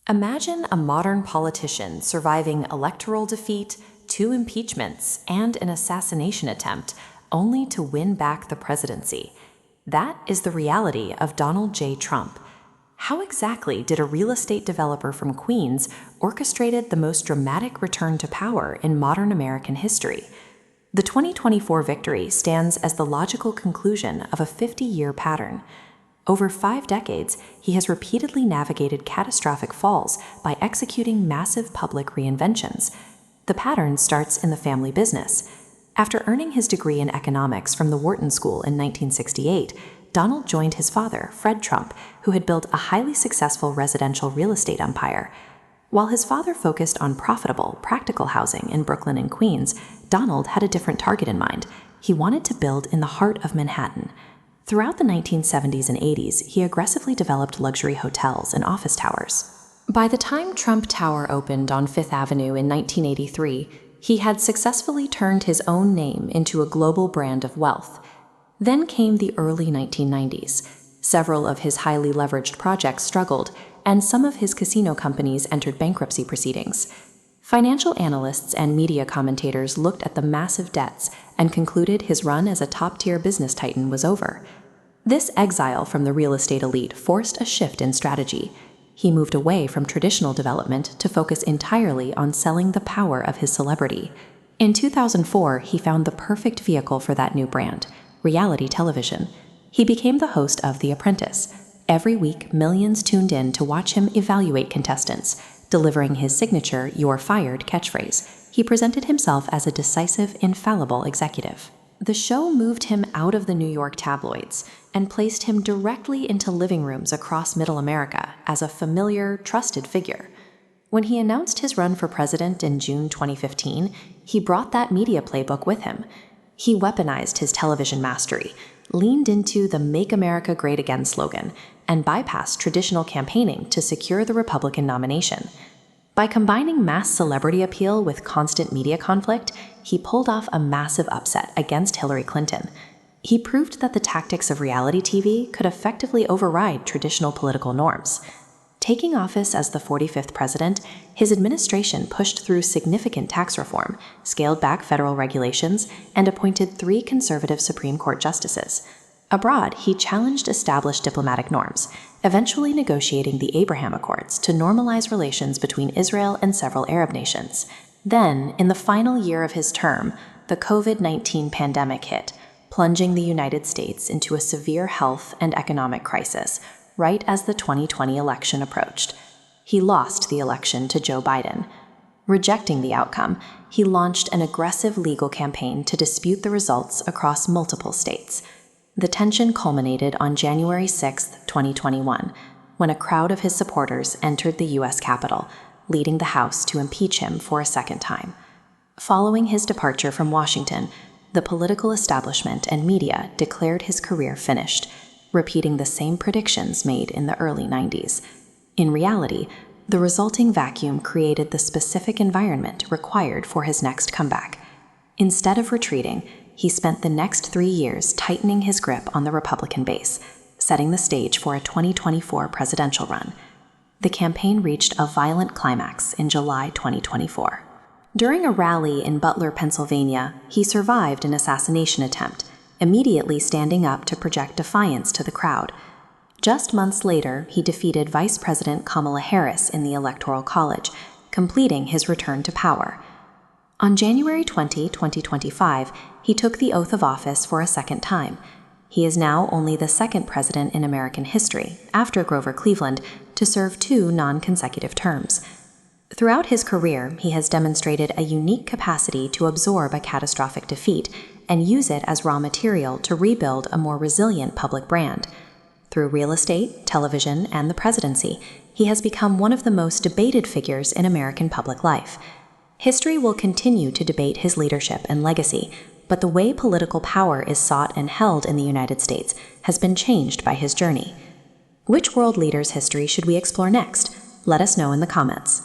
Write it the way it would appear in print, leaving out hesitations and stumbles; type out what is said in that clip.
Imagine a modern politician surviving electoral defeat, 2 impeachments, and an assassination attempt, only to win back the presidency. That is the reality of Donald J. Trump. How exactly did a real estate developer from Queens orchestrated the most dramatic return to power in modern American history? The 2024 victory stands as the logical conclusion of a 50-year pattern. Over 5 decades, he has repeatedly navigated catastrophic falls by executing massive public reinventions. The pattern starts in the family business. After earning his degree in economics from the Wharton School in 1968, Donald joined his father, Fred Trump, who had built a highly successful residential real estate empire. While his father focused on profitable, practical housing in Brooklyn and Queens, Donald had a different target in mind. He wanted to build in the heart of Manhattan. Throughout the 1970s and 80s, he aggressively developed luxury hotels and office towers. By the time Trump Tower opened on Fifth Avenue in 1983, he had successfully turned his own name into a global brand of wealth. Then came the early 1990s. Several of his highly leveraged projects struggled, and some of his casino companies entered bankruptcy proceedings. Financial analysts and media commentators looked at the massive debts and concluded his run as a top-tier business titan was over. This exile from the real estate elite forced a shift in strategy. He moved away from traditional development to focus entirely on selling the power of his celebrity. In 2004, he found the perfect vehicle for that new brand: reality television. He became the host of The Apprentice. Every week, millions tuned in to watch him evaluate contestants, delivering his signature "You're fired" catchphrase. He presented himself as a decisive, infallible executive. The show moved him out of the New York tabloids and placed him directly into living rooms across Middle America as a familiar, trusted figure. When he announced his run for president in June 2015, he brought that media playbook with him. He weaponized his television mastery, leaned into the "Make America Great Again" slogan, and bypassed traditional campaigning to secure the Republican nomination. By combining mass celebrity appeal with constant media conflict, he pulled off a massive upset against Hillary Clinton. He proved that the tactics of reality TV could effectively override traditional political norms. Taking office as the 45th president, his administration pushed through significant tax reform, scaled back federal regulations, and appointed 3 conservative Supreme Court justices. Abroad, he challenged established diplomatic norms, eventually negotiating the Abraham Accords to normalize relations between Israel and several Arab nations. Then, in the final year of his term, the COVID-19 pandemic hit, plunging the United States into a severe health and economic crisis, right as the 2020 election approached. He lost the election to Joe Biden. Rejecting the outcome, he launched an aggressive legal campaign to dispute the results across multiple states. The tension culminated on January 6, 2021, when a crowd of his supporters entered the U.S. Capitol, leading the House to impeach him for a second time. Following his departure from Washington, the political establishment and media declared his career finished, repeating the same predictions made in the early 90s. In reality, the resulting vacuum created the specific environment required for his next comeback. Instead of retreating, he spent the next 3 years tightening his grip on the Republican base, setting the stage for a 2024 presidential run. The campaign reached a violent climax in July 2024. During a rally in Butler, Pennsylvania, he survived an assassination attempt, immediately standing up to project defiance to the crowd. Just months later, he defeated Vice President Kamala Harris in the Electoral College, completing his return to power. On January 20, 2025, he took the oath of office for a second time. He is now only the second president in American history, after Grover Cleveland, to serve 2 non-consecutive terms. Throughout his career, he has demonstrated a unique capacity to absorb a catastrophic defeat and use it as raw material to rebuild a more resilient public brand. Through real estate, television, and the presidency, he has become one of the most debated figures in American public life. History will continue to debate his leadership and legacy, but the way political power is sought and held in the United States has been changed by his journey. Which world leader's history should we explore next? Let us know in the comments.